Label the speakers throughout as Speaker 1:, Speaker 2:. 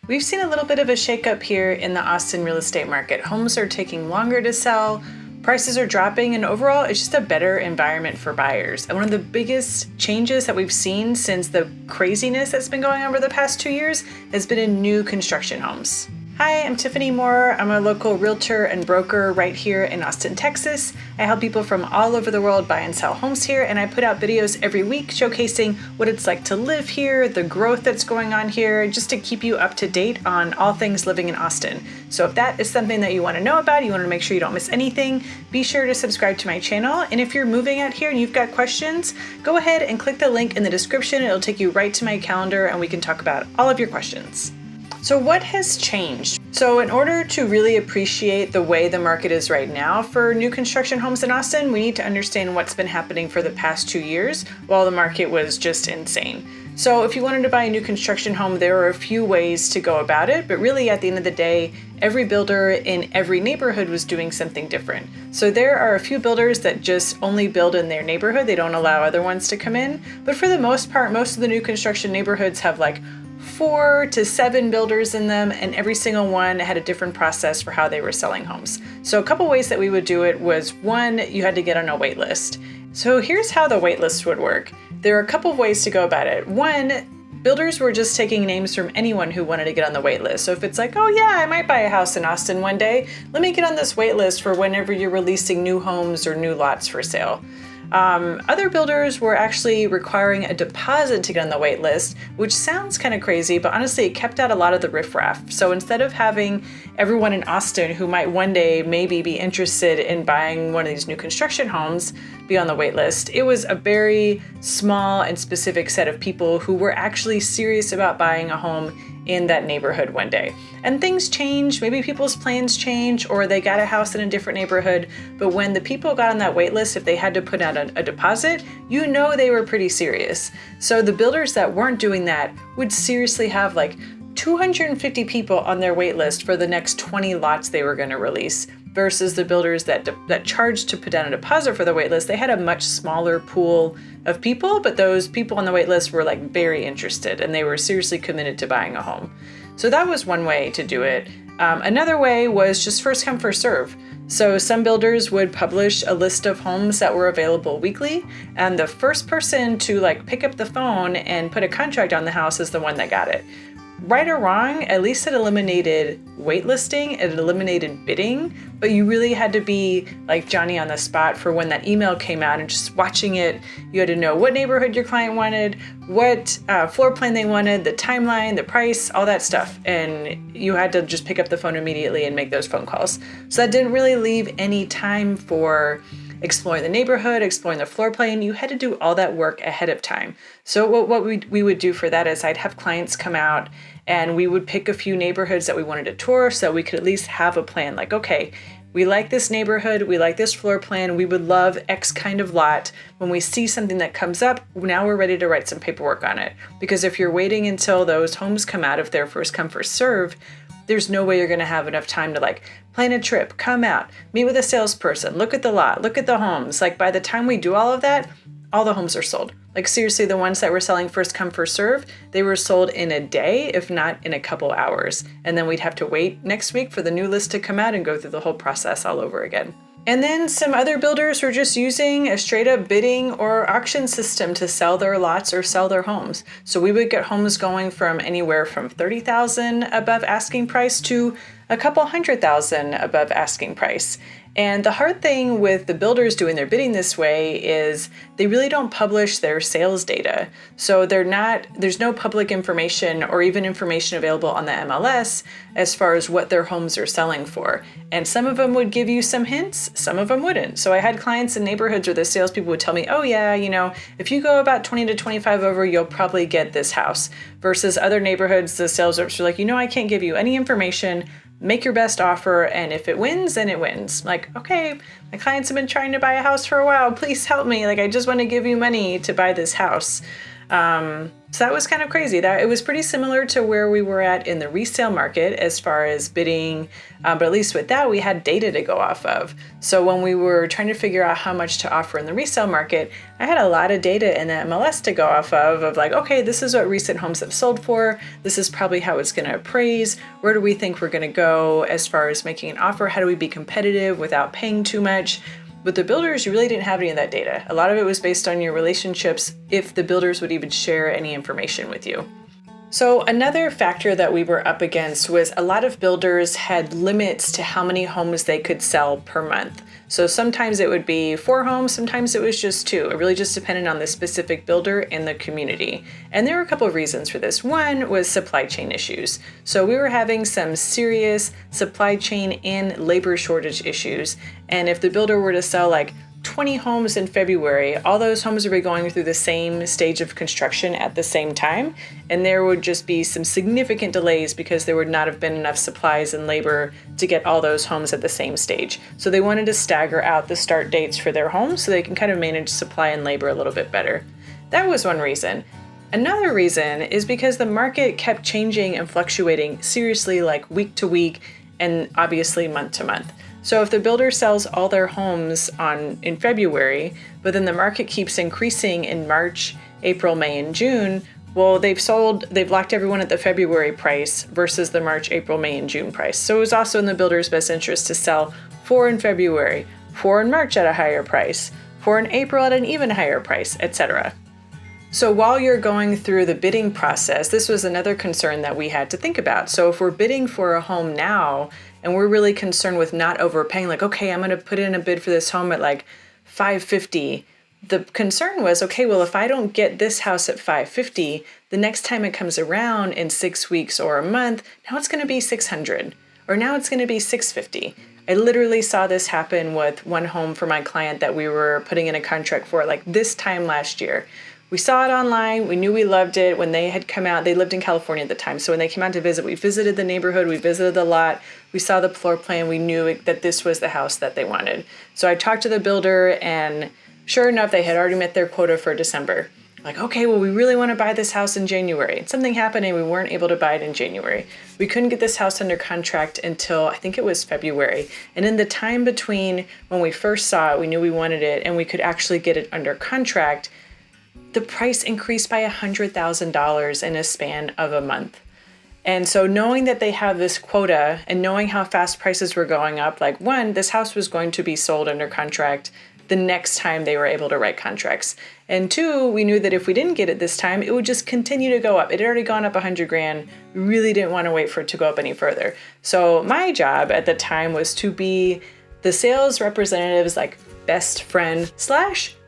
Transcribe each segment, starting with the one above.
Speaker 1: We've seen a little bit of a shakeup here in the Austin real estate market. Homes are taking longer to sell, prices are dropping, and overall it's just a better environment for buyers. And one of the biggest changes that we've seen since the craziness that's been going on over the past 2 years has been in new construction homes. Hi, I'm Tiffany Moore. I'm a local realtor and broker right here in Austin, Texas. I help people from all over the world buy and sell homes here, and I put out videos every week showcasing what it's like to live here, the growth that's going on here, just to keep you up to date on all things living in Austin. So if that is something that you want to know about, you want to make sure you don't miss anything, be sure to subscribe to my channel. And if you're moving out here and you've got questions, go ahead and click the link in the description. It'll take you right to my calendar and we can talk about all of your questions. So what has changed? So in order to really appreciate the way the market is right now for new construction homes in Austin, we need to understand what's been happening for the past 2 years while the market was just insane. So if you wanted to buy a new construction home, there are a few ways to go about it, but really at the end of the day, every builder in every neighborhood was doing something different. So there are a few builders that just only build in their neighborhood. They don't allow other ones to come in. But for the most part, most of the new construction neighborhoods have like 4 to 7 builders in them, and every single one had a different process for how they were selling homes. So a couple ways that we would do it was, one, you had to get on a wait list. So here's how the wait list would work. There are a couple of ways to go about it. One, builders were just taking names from anyone who wanted to get on the wait list. So if it's like, oh yeah, I might buy a house in Austin one day, let me get on this wait list for whenever you're releasing new homes or new lots for sale. Other builders were actually requiring a deposit to get on the wait list, which sounds kind of crazy, but honestly, it kept out a lot of the riffraff. So instead of having everyone in Austin who might one day maybe be interested in buying one of these new construction homes be on the wait list, it was a very small and specific set of people who were actually serious about buying a home in that neighborhood one day. And things change, maybe people's plans change, or they got a house in a different neighborhood. But when the people got on that wait list, if they had to put out a deposit, you know they were pretty serious. So the builders that weren't doing that would seriously have like 250 people on their wait list for the next 20 lots they were going to release, versus the builders that charged to put down a deposit for the wait list. They had a much smaller pool of people, but those people on the wait list were like very interested and they were seriously committed to buying a home. So that was one way to do it. Another way was just first come, first serve. So some builders would publish a list of homes that were available weekly, and the first person to like pick up the phone and put a contract on the house is the one that got it. Right or wrong, at least it eliminated waitlisting, it eliminated bidding, but you really had to be like Johnny on the spot for when that email came out and just watching it. You had to know what neighborhood your client wanted, what floor plan they wanted, the timeline, the price, all that stuff. And you had to just pick up the phone immediately and make those phone calls. So that didn't really leave any time for exploring the neighborhood, exploring the floor plan. You had to do all that work ahead of time. So what we would do for that is I'd have clients come out and we would pick a few neighborhoods that we wanted to tour so we could at least have a plan. Like, okay, we like this neighborhood, we like this floor plan, we would love X kind of lot. When we see something that comes up, now we're ready to write some paperwork on it. Because if you're waiting until those homes come out, if they're first come, first serve, there's no way you're going to have enough time to like plan a trip, come out, meet with a salesperson, look at the lot, look at the homes. Like by the time we do all of that, all the homes are sold. Like seriously, the ones that were selling first come, first serve, they were sold in a day, if not in a couple hours. And then we'd have to wait next week for the new list to come out and go through the whole process all over again. And then some other builders were just using a straight up bidding or auction system to sell their lots or sell their homes. So we would get homes going from anywhere from $30,000 above asking price to a couple $100,000 above asking price. And the hard thing with the builders doing their bidding this way is they really don't publish their sales data. So there's no public information or even information available on the MLS as far as what their homes are selling for. And some of them would give you some hints, some of them wouldn't. So I had clients in neighborhoods where the salespeople would tell me, oh yeah, if you go about 20 to 25 over, you'll probably get this house. Versus other neighborhoods, the sales reps are like, I can't give you any information. Make your best offer, and if it wins, then it wins. Like, okay, my clients have been trying to buy a house for a while. Please help me. Like, I just want to give you money to buy this house. So that was kind of crazy. That it was pretty similar to where we were at in the resale market as far as bidding, but at least with that we had data to go off of. So when we were trying to figure out how much to offer in the resale market, I had a lot of data in the MLS to go off of like, okay, this is what recent homes have sold for. This is probably how it's going to appraise. Where do we think we're going to go as far as making an offer? How do we be competitive without paying too much? With the builders, you really didn't have any of that data. A lot of it was based on your relationships, if the builders would even share any information with you. So another factor that we were up against was a lot of builders had limits to how many homes they could sell per month. So sometimes it would be 4 homes, sometimes it was just 2. It really just depended on the specific builder and the community. And there were a couple of reasons for this. One was supply chain issues. So we were having some serious supply chain and labor shortage issues. And if the builder were to sell like 20 homes in February, all those homes would be going through the same stage of construction at the same time, and there would just be some significant delays because there would not have been enough supplies and labor to get all those homes at the same stage. So they wanted to stagger out the start dates for their homes so they can kind of manage supply and labor a little bit better. That was one reason. Another reason is because the market kept changing and fluctuating seriously, like week to week and obviously month to month. So if the builder sells all their homes in February, but then the market keeps increasing in March, April, May, and June, well, they've locked everyone at the February price versus the March, April, May, and June price. So it was also in the builder's best interest to sell 4 in February, 4 in March at a higher price, 4 in April at an even higher price, etc. So while you're going through the bidding process, this was another concern that we had to think about. So if we're bidding for a home now and we're really concerned with not overpaying, like, okay, I'm going to put in a bid for this home at like $550. The concern was, okay, well, if I don't get this house at $550, the next time it comes around in 6 weeks or a month, now it's going to be $600, or now it's going to be $650. I literally saw this happen with one home for my client that we were putting in a contract for like this time last year. We saw it online. We knew we loved it. When they had come out, they lived in California at the time. So when they came out to visit, we visited the neighborhood, we visited the lot, we saw the floor plan, we knew that this was the house that they wanted. So I talked to the builder, and sure enough, they had already met their quota for December. Like, okay, well, we really want to buy this house in January. And something happened and we weren't able to buy it in January. We couldn't get this house under contract until I think it was February. And in the time between when we first saw it, we knew we wanted it, and we could actually get it under contract, the price increased by $100,000 in a span of a month. And so knowing that they have this quota and knowing how fast prices were going up, like, one, this house was going to be sold under contract the next time they were able to write contracts. And 2, we knew that if we didn't get it this time, it would just continue to go up. It had already gone up $100,000. We really didn't want to wait for it to go up any further. So my job at the time was to be the sales representative's like best friend /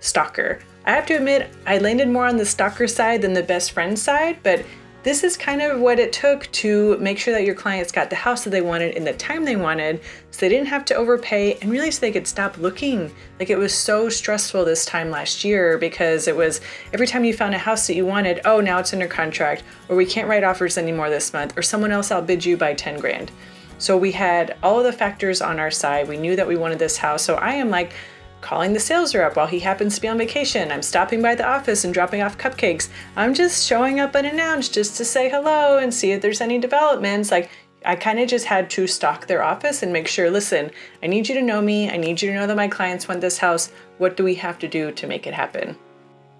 Speaker 1: stalker. I have to admit, I landed more on the stalker side than the best friend side, but this is kind of what it took to make sure that your clients got the house that they wanted in the time they wanted, so they didn't have to overpay, and really so they could stop looking. Like, it was so stressful this time last year because it was every time you found a house that you wanted, oh, now it's under contract, or we can't write offers anymore this month, or someone else outbid you by $10,000. So we had all of the factors on our side. We knew that we wanted this house. So I am like calling the sales rep while he happens to be on vacation. I'm stopping by the office and dropping off cupcakes. I'm just showing up unannounced just to say hello and see if there's any developments. Like, I kind of just had to stalk their office and make sure, listen, I need you to know me. I need you to know that my clients want this house. What do we have to do to make it happen?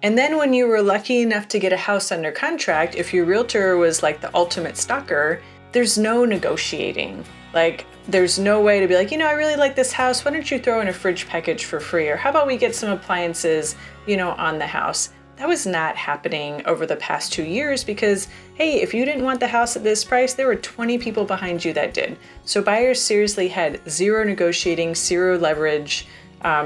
Speaker 1: And then when you were lucky enough to get a house under contract, if your realtor was like the ultimate stalker, there's no negotiating. Like, there's no way to be like, I really like this house. Why don't you throw in a fridge package for free? Or how about we get some appliances, on the house? That was not happening over the past 2 years because, hey, if you didn't want the house at this price, there were 20 people behind you that did. So buyers seriously had zero negotiating, zero leverage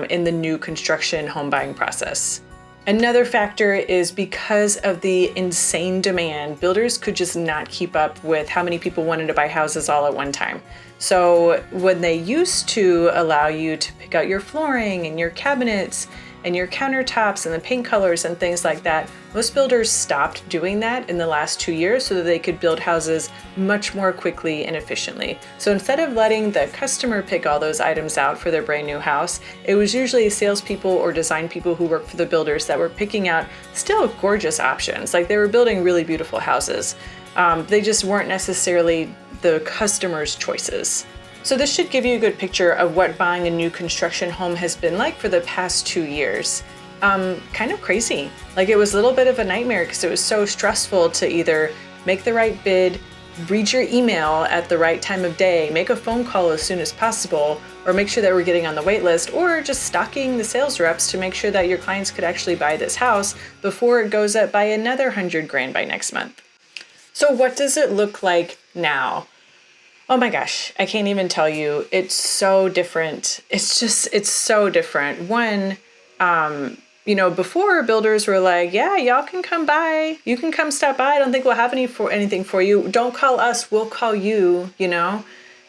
Speaker 1: in the new construction home buying process. Another factor is because of the insane demand, builders could just not keep up with how many people wanted to buy houses all at one time. So when they used to allow you to pick out your flooring and your cabinets and your countertops and the paint colors and things like that. Most builders stopped doing that in the last 2 years so that they could build houses much more quickly and efficiently. So instead of letting the customer pick all those items out for their brand new house, it was usually salespeople or design people who work for the builders that were picking out still gorgeous options. Like, they were building really beautiful houses. They just weren't necessarily the customer's choices. So this should give you a good picture of what buying a new construction home has been like for the past 2 years. Kind of crazy. Like, it was a little bit of a nightmare because it was so stressful to either make the right bid, read your email at the right time of day, make a phone call as soon as possible, or make sure that we're getting on the wait list, or just stalking the sales reps to make sure that your clients could actually buy this house before it goes up by another $100,000 by next month. So what does it look like now? Oh my gosh, I can't even tell you. It's so different. It's so different. One, before, builders were like, yeah, y'all can come by. You can come stop by. I don't think we'll have anything for you. Don't call us, we'll call you,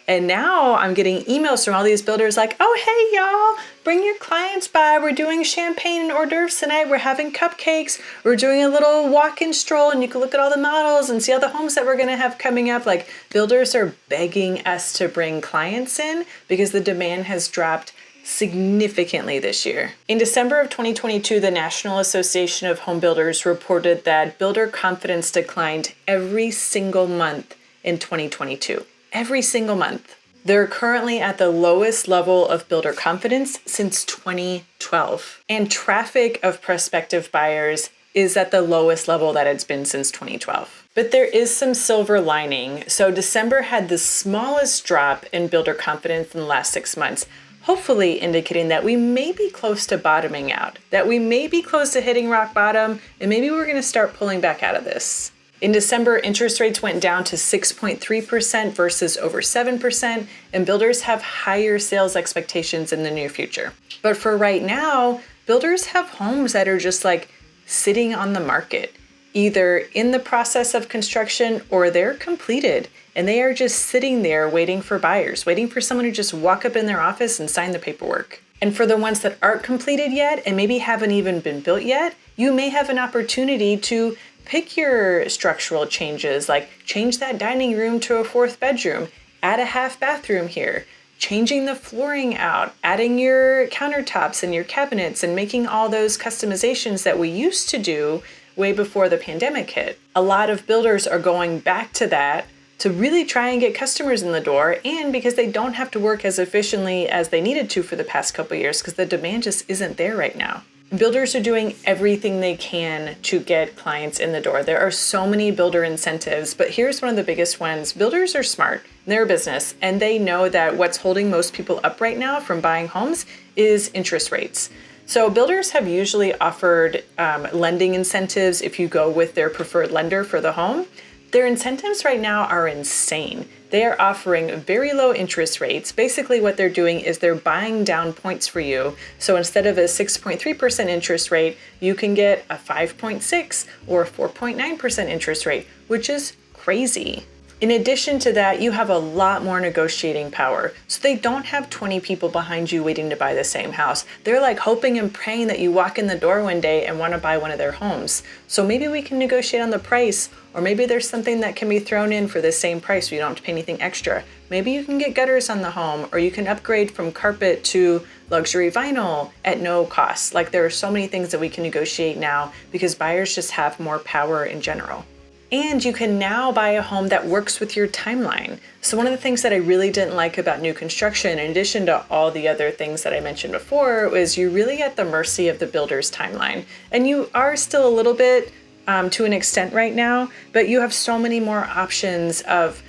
Speaker 1: And now I'm getting emails from all these builders like, oh, hey, y'all, bring your clients by. We're doing champagne and hors d'oeuvres tonight. We're having cupcakes. We're doing a little walk-in stroll, and you can look at all the models and see all the homes that we're going to have coming up. Like, builders are begging us to bring clients in because the demand has dropped significantly this year. In December of 2022, the National Association of Home Builders reported that builder confidence declined every single month in 2022. Every single month. They're currently at the lowest level of builder confidence since 2012. And traffic of prospective buyers is at the lowest level that it's been since 2012. But there is some silver lining. So December had the smallest drop in builder confidence in the last 6 months, hopefully indicating that we may be close to bottoming out, that we may be close to hitting rock bottom, and maybe we're going to start pulling back out of this. In December, interest rates went down to 6.3% versus over 7%, and builders have higher sales expectations in the near future. But for right now, builders have homes that are just like sitting on the market, either in the process of construction or they're completed, and they are just sitting there waiting for buyers, waiting for someone to just walk up in their office and sign the paperwork. And for the ones that aren't completed yet and maybe haven't even been built yet, you may have an opportunity to pick your structural changes, like change that dining room to a 4th bedroom, add a half bathroom here, changing the flooring out, adding your countertops and your cabinets, and making all those customizations that we used to do way before the pandemic hit. A lot of builders are going back to that to really try and get customers in the door, and because they don't have to work as efficiently as they needed to for the past couple of years because the demand just isn't there right now. Builders are doing everything they can to get clients in the door. There are so many builder incentives, but here's one of the biggest ones. Builders are smart. They're a business, and they know that what's holding most people up right now from buying homes is interest rates. So builders have usually offered lending incentives if you go with their preferred lender for the home. Their incentives right now are insane. They are offering very low interest rates. Basically what they're doing is they're buying down points for you. So instead of a 6.3% interest rate, you can get a 5.6 or a 4.9% interest rate, which is crazy. In addition to that, you have a lot more negotiating power. So they don't have 20 people behind you waiting to buy the same house. They're like hoping and praying that you walk in the door one day and want to buy one of their homes. So maybe we can negotiate on the price, or maybe there's something that can be thrown in for the same price so you don't have to pay anything extra. Maybe you can get gutters on the home, or you can upgrade from carpet to luxury vinyl at no cost. Like, there are so many things that we can negotiate now because buyers just have more power in general. And you can now buy a home that works with your timeline. So one of the things that I really didn't like about new construction, in addition to all the other things that I mentioned before, was you're really at the mercy of the builder's timeline. And you are still a little bit to an extent right now, but you have so many more options of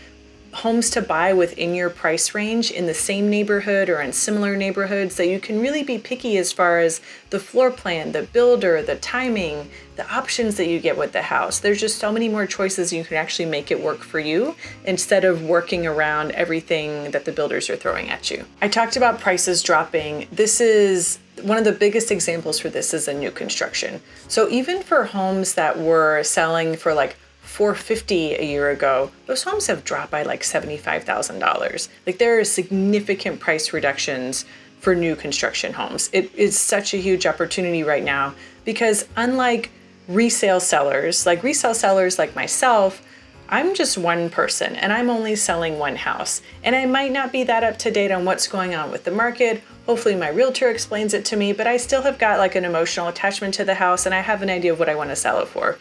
Speaker 1: homes to buy within your price range in the same neighborhood or in similar neighborhoods that you can really be picky as far as the floor plan, the builder, the timing, the options that you get with the house. There's just so many more choices. You can actually make it work for you instead of working around everything that the builders are throwing at you. I talked about prices dropping. This is one of the biggest examples for this is in new construction. So even for homes that were selling for like $450 a year ago, those homes have dropped by like $75,000. Like, there are significant price reductions for new construction homes. It is such a huge opportunity right now because unlike resale sellers like myself, I'm just one person and I'm only selling one house. And I might not be that up to date on what's going on with the market. Hopefully my realtor explains it to me, but I still have got like an emotional attachment to the house and I have an idea of what I want to sell it for.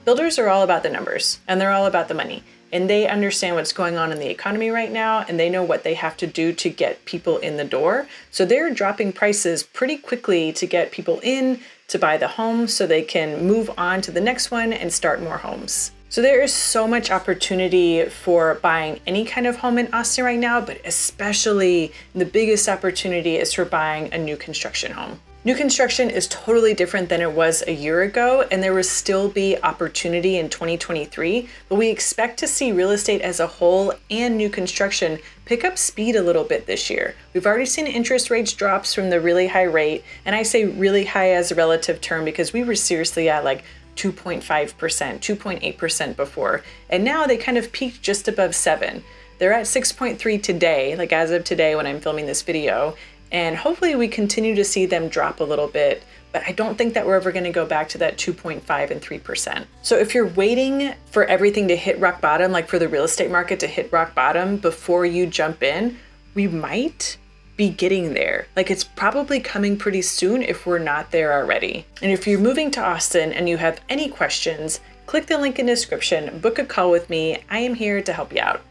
Speaker 1: Builders are all about the numbers and they're all about the money. And they understand what's going on in the economy right now and they know what they have to do to get people in the door. So they're dropping prices pretty quickly to get people in to buy the home so they can move on to the next one and start more homes. So there is so much opportunity for buying any kind of home in Austin right now, but especially the biggest opportunity is for buying a new construction home. New construction is totally different than it was a year ago, and there will still be opportunity in 2023, but we expect to see real estate as a whole and new construction pick up speed a little bit this year. We've already seen interest rates drops from the really high rate, and I say really high as a relative term because we were seriously at like 2.5%, 2.8% before, and now they kind of peaked just above 7. They're at 6.3 today, like as of today when I'm filming this video, and hopefully we continue to see them drop a little bit, but I don't think that we're ever gonna go back to that 2.5 and 3%. So if you're waiting for everything to hit rock bottom, like for the real estate market to hit rock bottom before you jump in, we might be getting there. Like it's probably coming pretty soon if we're not there already. And if you're moving to Austin and you have any questions, click the link in the description, book a call with me. I am here to help you out.